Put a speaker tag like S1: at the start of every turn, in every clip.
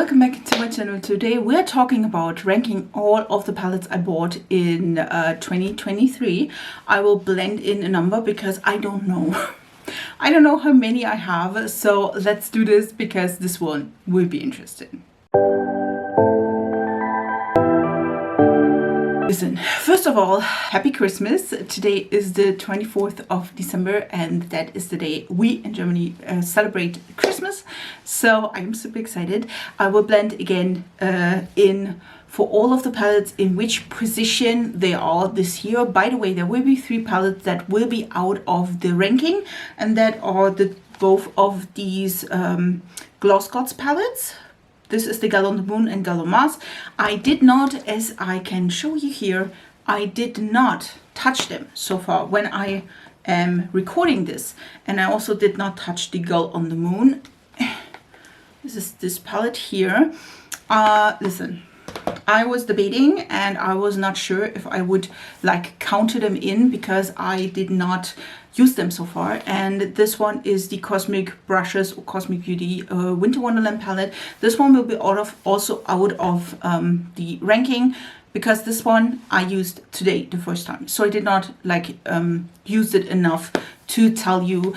S1: welcome back to my channel. Today we're talking about ranking all of the palettes I bought in 2023. I will blend in a number because I don't know. I don't know how many I have, so let's do this because this one will be interesting. Listen, first of all, happy Christmas. Today is the 24th of December and that is the day we in Germany celebrate Christmas. So I'm super excited. I will blend again in for all of the palettes in which position they are this year. By the way, there will be 3 palettes that will be out of the ranking, and that are both of these Gloss Gods palettes. This is the Gal on the Moon and Gal on Mars. I did not, as I can show you here, I did not touch them so far when I am recording this. And I also did not touch the Gal on the Moon. This is this palette here. Listen, I was debating and I was not sure if I would like counter them in because I did not use them so far. And this one is the Cosmic Brushes or Cosmic Beauty Winter Wonderland palette. This one will be also out of the ranking because this one I used today the first time. So I did not like use it enough to tell you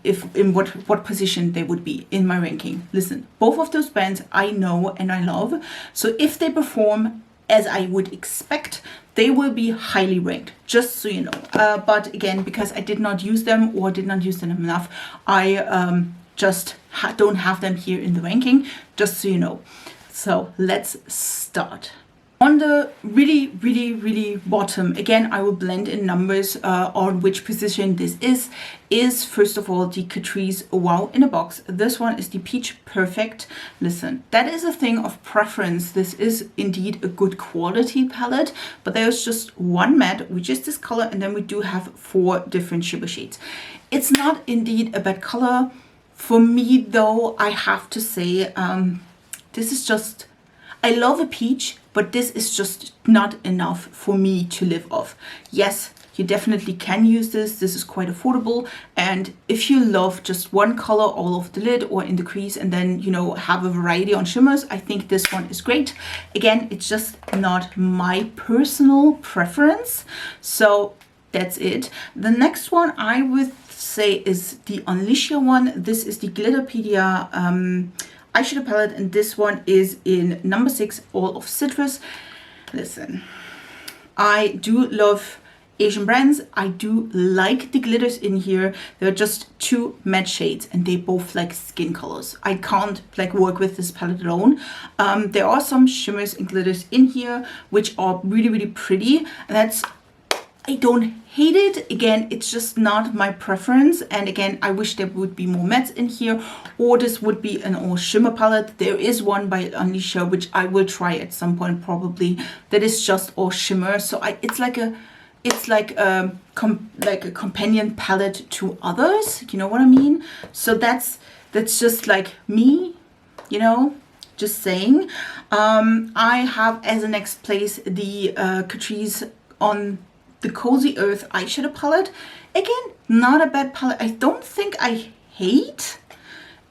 S1: if in what position they would be in my ranking. Listen, both of those brands I know and I love. So if they perform as I would expect, they will be highly ranked, just so you know. But again, because I did not use them or did not use them enough, I just don't have them here in the ranking, just so you know. So let's start. On the really bottom, again, I will blend in numbers on which position this is first of all the Catrice Wow in a Box. This one is the Peach Perfect. Listen, that is a thing of preference. This is indeed a good quality palette, but there's just one matte, which is this color, and then we do have 4 different shimmer shades. It's not indeed a bad color. For me though, I have to say, this is just, I love a peach, but this is just not enough for me to live off. Yes, you definitely can use this. This is quite affordable. And if you love just one color all over the lid or in the crease and then, you know, have a variety on shimmers, I think this one is great. Again, it's just not my personal preference. So that's it. The next one I would say is the Unleasher one. This is the Glitterpedia eyeshadow palette, and this one is in number 6, all of citrus. Listen, I do love Asian brands. I do like the glitters in here. There are just 2 matte shades and they both like skin colors. I can't like work with this palette alone. There are some shimmers and glitters in here which are really pretty, and that's, I don't hate it. Again, it's just not my preference. And again, I wish there would be more mattes in here, or this would be an all shimmer palette. There is one by Unleasher which I will try at some point probably, that is just all shimmer. So it's like a companion palette to others, you know what I mean? So that's just like me, you know, just saying. I have as a next place the Catrice on the Cozy Earth eyeshadow palette. Again, not a bad palette. I don't think I hate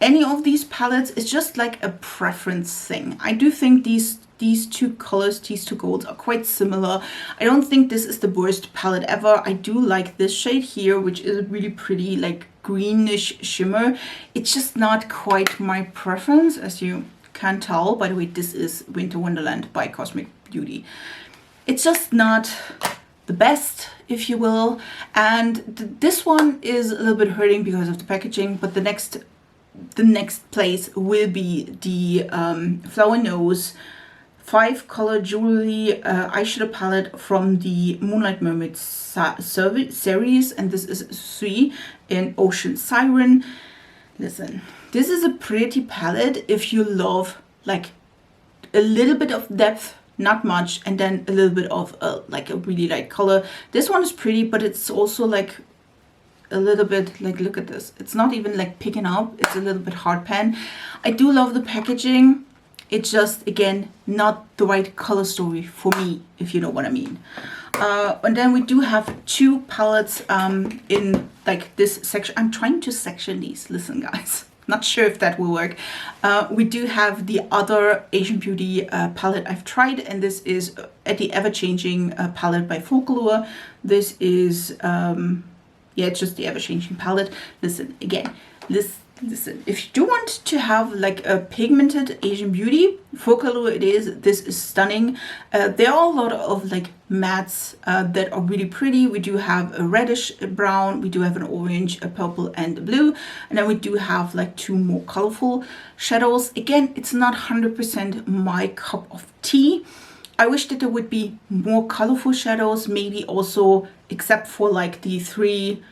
S1: any of these palettes. It's just like a preference thing. I do think these 2 colors, these 2 golds are quite similar. I don't think this is the worst palette ever. I do like this shade here, which is a really pretty like greenish shimmer. It's just not quite my preference, as you can tell. By the way, this is Winter Wonderland by Cosmic Beauty. It's just not the best, if you will, and this one is a little bit hurting because of the packaging, but the next place will be the Flower Nose 5 color jewelry eyeshadow palette from the Moonlight Mermaid series, and this is 3 in Ocean Siren. Listen, this is a pretty palette if you love like a little bit of depth, not much, and then a little bit of like a really light color. This one is pretty, but it's also like a little bit like, look at this, it's not even like picking up, it's a little bit hard pan. I do love the packaging. It's just, again, not the right color story for me, if you know what I mean. And then we do have 2 palettes in like this section. I'm trying to section these, listen guys. Not sure if that will work. We do have the other Asian Beauty palette I've tried, and this is at the ever-changing palette by Folklore. This is, yeah, it's just the ever-changing palette. Listen, again, listen, if you do want to have like a pigmented Asian Beauty, Folklore it is. This is stunning. There are a lot of like mattes that are really pretty. We do have a reddish brown, we do have an orange, a purple, and a blue, and then we do have like 2 more colorful shadows. Again, it's not 100% my cup of tea. I wish that there would be more colorful shadows, maybe also, except for like the 3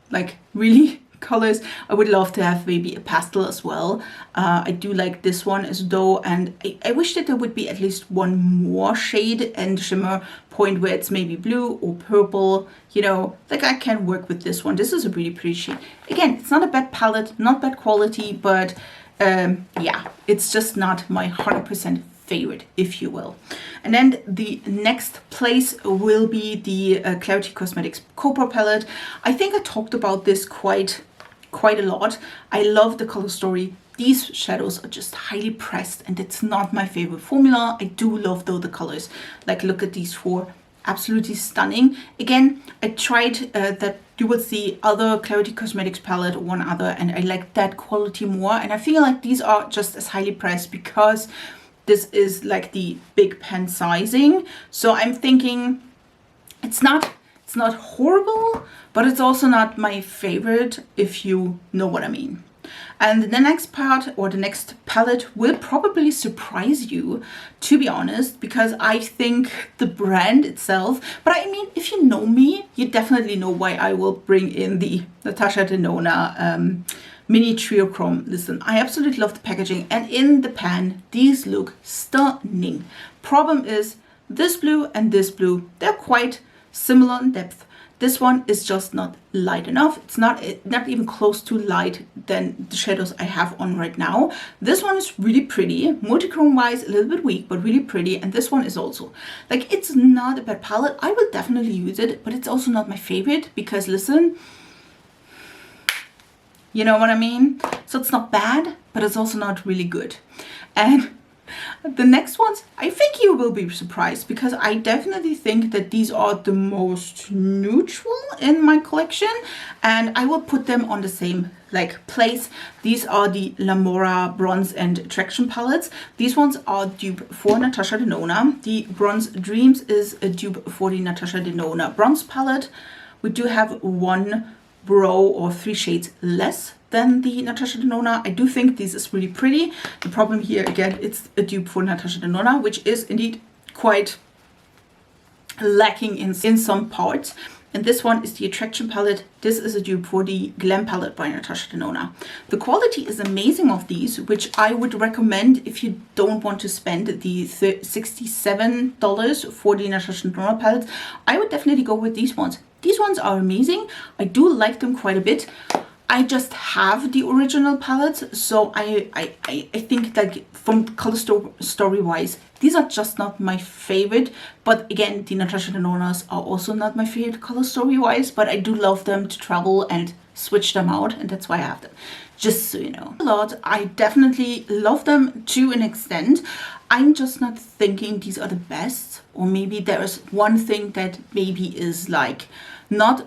S1: like really colors. I would love to have maybe a pastel as well. I do like this one as though, and I wish that there would be at least 1 more shade and shimmer point where it's maybe blue or purple, you know, like I can work with this one. This is a really pretty shade. Again, it's not a bad palette, not bad quality, but yeah, it's just not my 100% favorite, if you will. And then the next place will be the Clarity Cosmetics Cobra palette. I think I talked about this quite a lot. I love the color story. These shadows are just highly pressed, and it's not my favorite formula. I do love though the colors. Like, look at these 4, absolutely stunning. Again, I tried that you will see other Clarity Cosmetics palette, 1 other, and I like that quality more. And I feel like these are just as highly pressed because this is like the big pen sizing. So I'm thinking it's not horrible, but it's also not my favorite, if you know what I mean. And the next part, or the next palette, will probably surprise you, to be honest, because I think the brand itself, but I mean, if you know me, you definitely know why I will bring in the Natasha Denona Mini Trio Chrome. Listen, I absolutely love the packaging, and in the pan, these look stunning. Problem is, this blue and this blue, they're quite similar in depth. This one is just not light enough. It's not even close to light than the shadows I have on right now. This one is really pretty, multichrome wise, a little bit weak, but really pretty. And this one is also, like, it's not a bad palette. I will definitely use it, but it's also not my favorite because, listen, you know what I mean? So it's not bad, but it's also not really good. And the next ones, I think you will be surprised because I definitely think that these are the most neutral in my collection, and I will put them on the same like place. These are the Lamora Bronze and Attraction palettes. These ones are dupe for Natasha Denona. The Bronze Dreams is a dupe for the Natasha Denona Bronze palette. We do have 1 brow or 3 shades less than the Natasha Denona. I do think this is really pretty. The problem here, again, it's a dupe for Natasha Denona, which is indeed quite lacking in some parts. And this one is the Attraction palette. This is a dupe for the Glam palette by Natasha Denona. The quality is amazing of these, which I would recommend if you don't want to spend the $67 for the Natasha Denona palettes. I would definitely go with these ones. These ones are amazing. I do like them quite a bit. I just have the original palettes, so I think like from color story wise, these are just not my favorite. But again, the Natasha Denonas are also not my favorite color story wise, but I do love them to travel and switch them out, and that's why I have them, just so you know. A lot, I definitely love them to an extent. I'm just not thinking these are the best, or maybe there is one thing that maybe is like not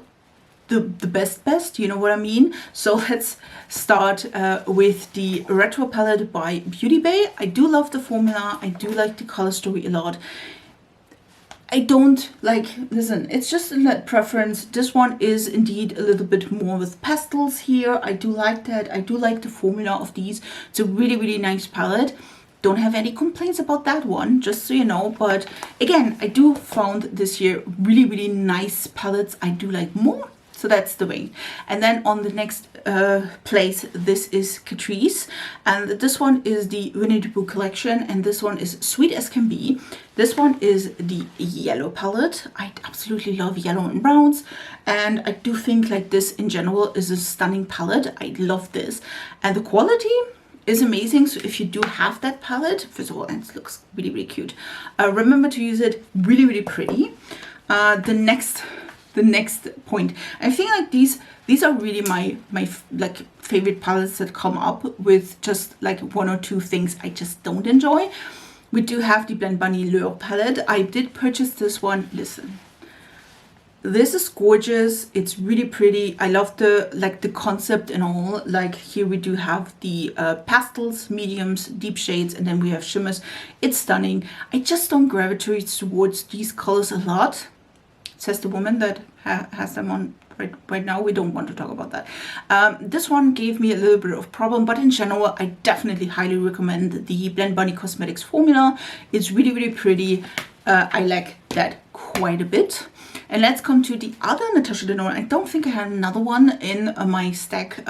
S1: the best, you know what I mean? So let's start with the Retro palette by Beauty Bay. I do love the formula. I do like the color story a lot. I don't like, listen, it's just a preference. This one is indeed a little bit more with pastels here. I do like that. I do like the formula of these. It's a really, really nice palette. Don't have any complaints about that one, just so you know. But again, I do found this year really, really nice palettes I do like more. So that's the way. And then on the next place, this is Catrice. And this one is the Winnie the Pooh collection. And this one is Sweet as Can Be. This one is the yellow palette. I absolutely love yellow and browns. And I do think like this in general is a stunning palette. I love this. And the quality is amazing. So if you do have that palette, first of all, and it looks really, really cute. Remember to use it. Really, really pretty. The next the next point. I think like these are really my like favorite palettes that come up with just like one or two things I just don't enjoy. We do have the Blend Bunny Lure palette. I did purchase this one. Listen, this is gorgeous. It's really pretty. I love the concept and all. Like here we do have the pastels, mediums, deep shades, and then we have shimmers. It's stunning. I just don't gravitate towards these colors a lot, says the woman that has them on right now. We don't want to talk about that. This one gave me a little bit of problem, but in general, I definitely highly recommend the Blend Bunny Cosmetics formula. It's really, really pretty. I like that quite a bit. And let's come to the other Natasha Denona. I don't think I had another one in my stack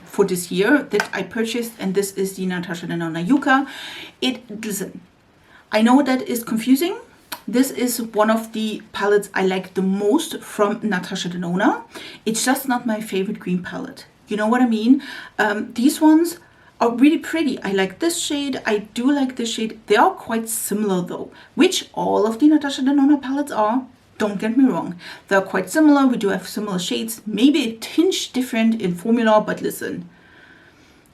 S1: for this year that I purchased, and this is the Natasha Denona Yucca. Listen, I know that is confusing. This is one of the palettes I like the most from Natasha Denona. It's just not my favorite green palette. You know what I mean? These ones are really pretty. I like this shade. I do like this shade. They are quite similar though, which all of the Natasha Denona palettes are. Don't get me wrong. They're quite similar. We do have similar shades, maybe a tinge different in formula, but listen,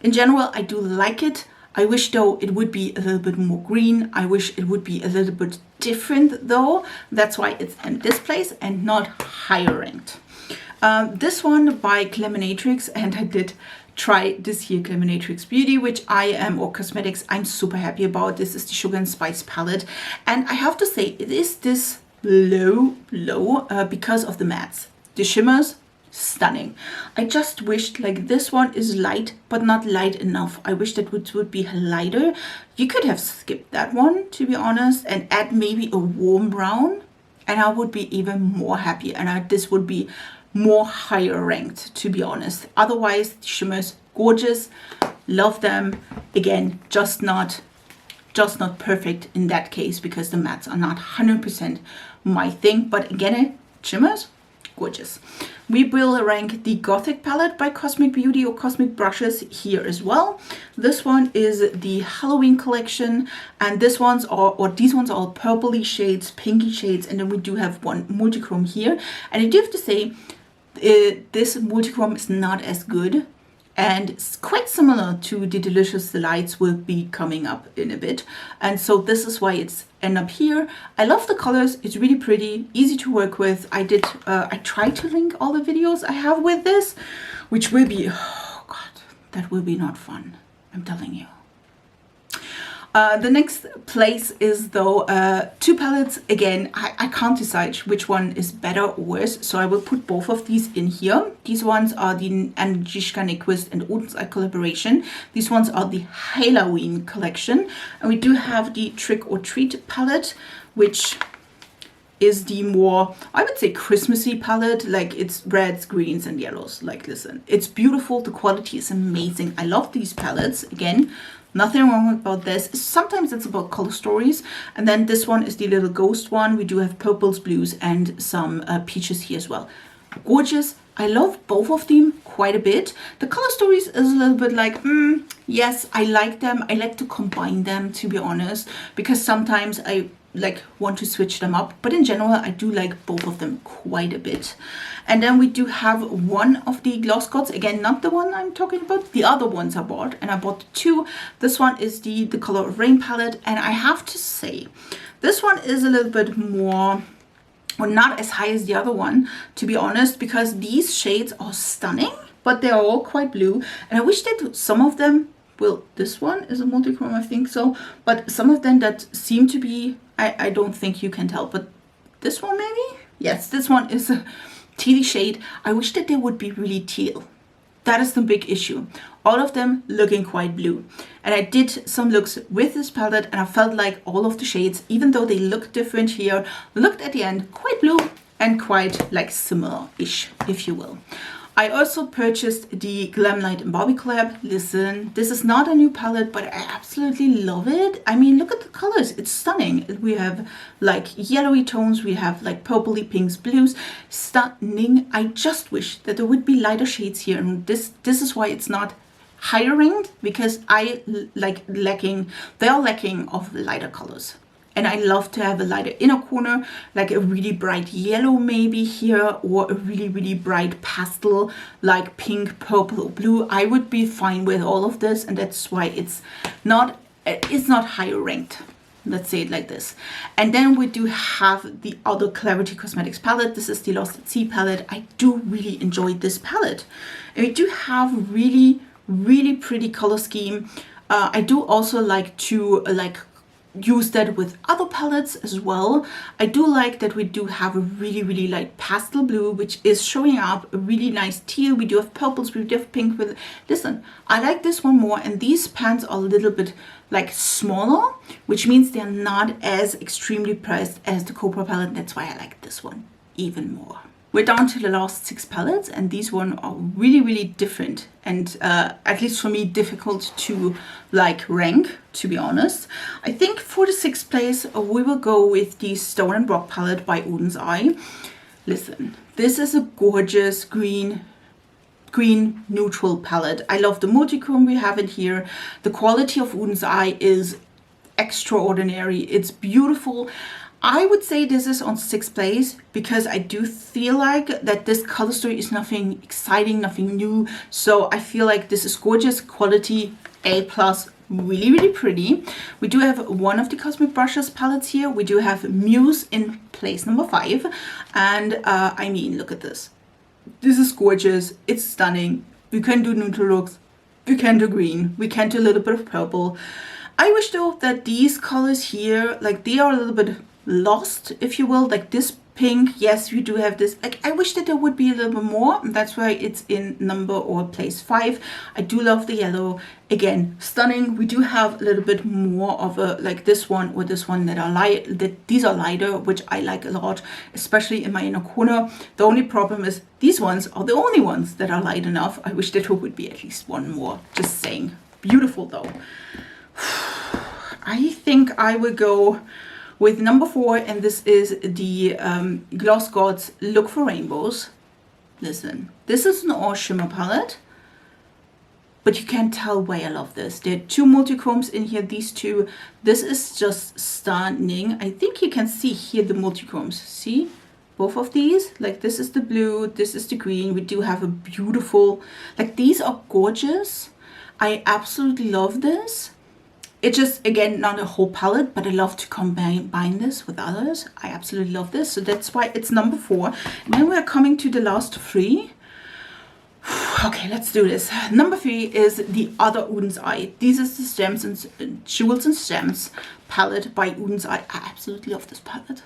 S1: in general, I do like it. I wish though it would be a little bit more green. I wish it would be a little bit different though. That's why it's in this place and not higher ranked. This one by Gleminatrix, and I did try this here Gleminatrix Beauty, which I am, or Cosmetics, I'm super happy about. This is the Sugar and Spice palette, and I have to say it is this low because of the mattes. The shimmers, stunning. I just wished like this one is light but not light enough. I wish that would be lighter. You could have skipped that one, to be honest, and add maybe a warm brown, and I would be even more happy, and this would be more higher ranked, to be honest. Otherwise, the shimmers, gorgeous, love them. Again, just not perfect in that case because the mattes are not 100% my thing. But again, shimmers, gorgeous. We will rank the Gothic palette by Cosmic Beauty or Cosmic Brushes here as well. This one is the Halloween collection, and these ones are purpley shades, pinky shades, and then we do have one multichrome here. And I do have to say, this multichrome is not as good, and it's quite similar to the Delicious Delights will be coming up in a bit. And so this is why it's end up here. I love the colors. It's really pretty, easy to work with. I tried to link all the videos I have with this, which will be, oh God, that will be not fun. I'm telling you. The next place is though two palettes. Again, I can't decide which one is better or worse, so I will put both of these in here. These ones are the Agnieszka Nyquist and Odenseye collaboration. These ones are the Halloween collection, and we do have the Trick or Treat palette, which is the more, I would say, Christmassy palette. Like it's reds, greens, and yellows. Like listen, it's beautiful. The quality is amazing. I love these palettes. Again, nothing wrong about this. Sometimes it's about color stories. And then this one is the little ghost one. We do have purples, blues, and some peaches here as well. Gorgeous. I love both of them quite a bit. The color stories is a little bit like, yes, I like them. I like to combine them, to be honest, because sometimes I like want to switch them up, but in general I do like both of them quite a bit. And then we do have one of the gloss coats, again not the one I'm talking about, the other ones I bought, and I bought two. This one is the Color of Rain palette, and I have to say this one is a little bit more, or not as high as the other one, to be honest, because these shades are stunning, but they're all quite blue, and I wish that some of them, well, this one is a multichrome, I think so, but some of them that seem to be, I don't think you can tell, but this one maybe? Yes, this one is a teal shade. I wish that they would be really teal. That is the big issue. All of them looking quite blue. And I did some looks with this palette, and I felt like all of the shades, even though they look different here, looked at the end quite blue and quite like similar-ish, if you will. I also purchased the Glamlight and Barbie collab. Listen, this is not a new palette, but I absolutely love it. I mean, look at the colors. It's stunning. We have like yellowy tones. We have like purpley pinks, blues. Stunning. I just wish that there would be lighter shades here. And this is why it's not higher ranked, because I like lacking, they are lacking of lighter colors. and I love to have a lighter inner corner, like a really bright yellow maybe here, or a really, really bright pastel, like pink, purple, or blue. I would be fine with all of this, and that's why it's not higher ranked. Let's say it like this. And then we do have the other Clarity Cosmetics palette. This is the Lost at Sea palette. I do really enjoy this palette. And we do have really, really pretty color scheme. I do also like to use that with other palettes as well. I do like that we do have a really, really light pastel blue, which is showing up a really nice teal. We do have purples, we do have pink with, listen, I like this one more, and these pans are a little bit like smaller, which means they're not as extremely pressed as the Cobra palette. That's why I like this one even more. We're down to the last 6 palettes, and these ones are really, really different, and at least for me, difficult to like rank, to be honest. I think for the 6th place, we will go with the Stone and Rock palette by Oden's Eye. Listen, this is a gorgeous green neutral palette. I love the multichrome we have in here. The quality of Oden's Eye is extraordinary. It's beautiful. I would say this is on 6th place because I do feel like that this color story is nothing exciting, nothing new. So I feel like this is gorgeous quality, A+, really, really pretty. We do have one of the Cosmic Brushes palettes here. We do have Muse in place number 5. And I mean, look at this. This is gorgeous. It's stunning. We can do neutral looks. We can do green. We can do a little bit of purple. I wish though that these colors here, like they are a little bit lost, if you will, like this pink. Yes, we do have this, like I wish that there would be a little bit more, and that's why it's in number or place 5. I do love the yellow, again, stunning. We do have a little bit more of a like this one or this one that are light, that these are lighter, which I like a lot, especially in my inner corner. The only problem is these ones are the only ones that are light enough. I wish that there would be at least one more, just saying. Beautiful though. I think I will go with number 4, and this is the Gloss Gods Look for Rainbows. Listen, this is an all shimmer palette, but you can tell why I love this. There are 2 multichromes in here, these 2. This is just stunning. I think you can see here the multichromes. See? Both of these, like this is the blue, this is the green. We do have a beautiful, like these are gorgeous. I absolutely love this. It's just, again, not a whole palette, but I love to combine this with others. I absolutely love this. So that's why it's number 4. And then we're coming to the last 3. Okay, let's do this. Number 3 is the other Oden's Eye. This is the Gems and Jewels and Gems palette by Oden's Eye. I absolutely love this palette.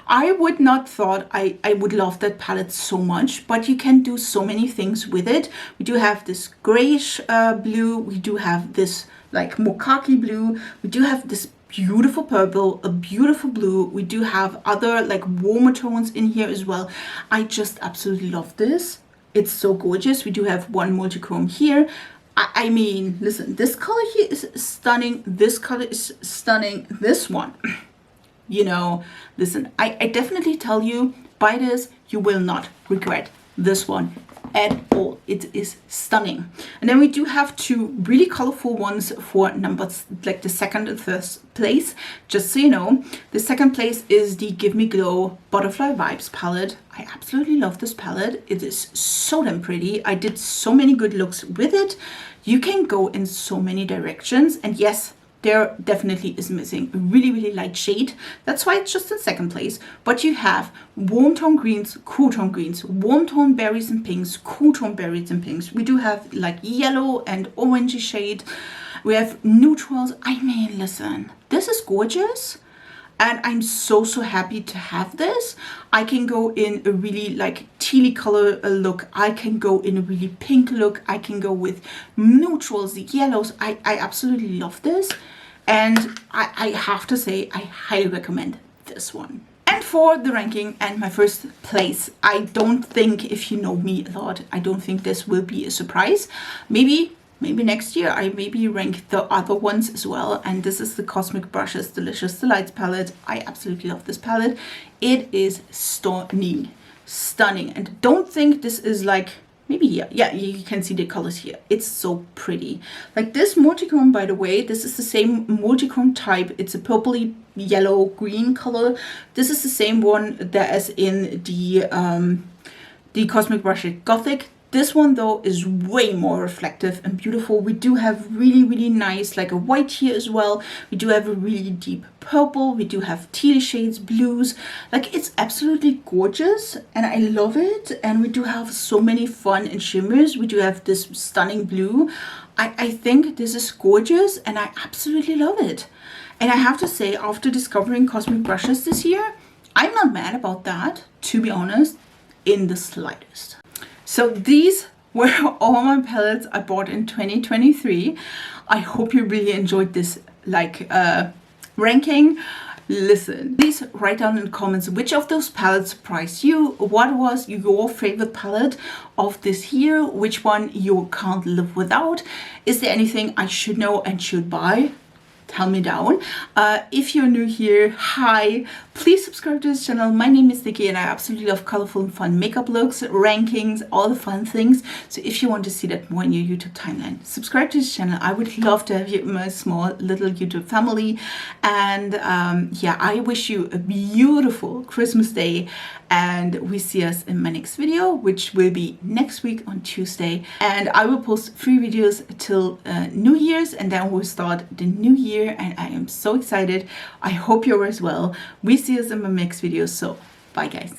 S1: I would not thought I would love that palette so much, but you can do so many things with it. We do have this grayish blue. We do have this like more khaki blue. We do have this beautiful purple, a beautiful blue. We do have other like warmer tones in here as well. I just absolutely love this. It's so gorgeous. We do have one multichrome here. I mean, listen, this color here is stunning. This color is stunning. This one, you know, listen, I definitely tell you, buy this, you will not regret this one at all. It is stunning. And then we do have 2 really colorful ones for numbers, like the 2nd and 1st place. Just so you know, the 2nd place is the Give Me Glow Butterfly Vibes palette. I absolutely love this palette. It is so damn pretty. I did so many good looks with it. You can go in so many directions, and yes, there definitely is missing a really, really light shade. That's why it's just in 2nd place. But you have warm tone greens, cool tone greens, warm tone berries and pinks, cool tone berries and pinks. We do have like yellow and orangey shade. We have neutrals. I mean, listen, this is gorgeous. And I'm so happy to have this. I can go in a really like tealy color look. I can go in a really pink look. I can go with neutrals, the yellows. I absolutely love this. And I have to say, I highly recommend this one. And for the ranking and my 1st place, I don't think, if you know me a lot, I don't think this will be a surprise. Maybe next year I maybe rank the other ones as well. And this is the Cosmic Brushes Delicious Delights palette. I absolutely love this palette. It is stunning. And don't think this is like maybe here. Yeah, you can see the colors here. It's so pretty. Like this multichrome, by the way, this is the same multichrome type. It's a purpley yellow green color. This is the same one that is in the Cosmic Brush Gothic. This one though is way more reflective and beautiful. We do have really nice like a white here as well. We do have a really deep purple. We do have teal shades, blues. Like it's absolutely gorgeous and I love it. And we do have so many fun and shimmers. We do have this stunning blue. I think this is gorgeous and I absolutely love it. And I have to say, after discovering Cosmic Brushes this year, I'm not mad about that, to be honest, in the slightest. So these were all my palettes I bought in 2023. I hope you really enjoyed this like ranking. Listen, please write down in the comments which of those palettes surprised you. What was your favorite palette of this year? Which one you can't live without? Is there anything I should know and should buy? Tell me down. If you're new here, hi, please subscribe to this channel. My name is Nikki and I absolutely love colorful and fun makeup looks, rankings, all the fun things. So if you want to see that more in your YouTube timeline, subscribe to this channel. I would love to have you in my small little YouTube family. And yeah, I wish you a beautiful Christmas day and we see us in my next video, which will be next week on Tuesday. And I will post 3 videos till New Year's and then we'll start the new year and I am so excited. I hope you're as well. We see us in my next video. So bye guys.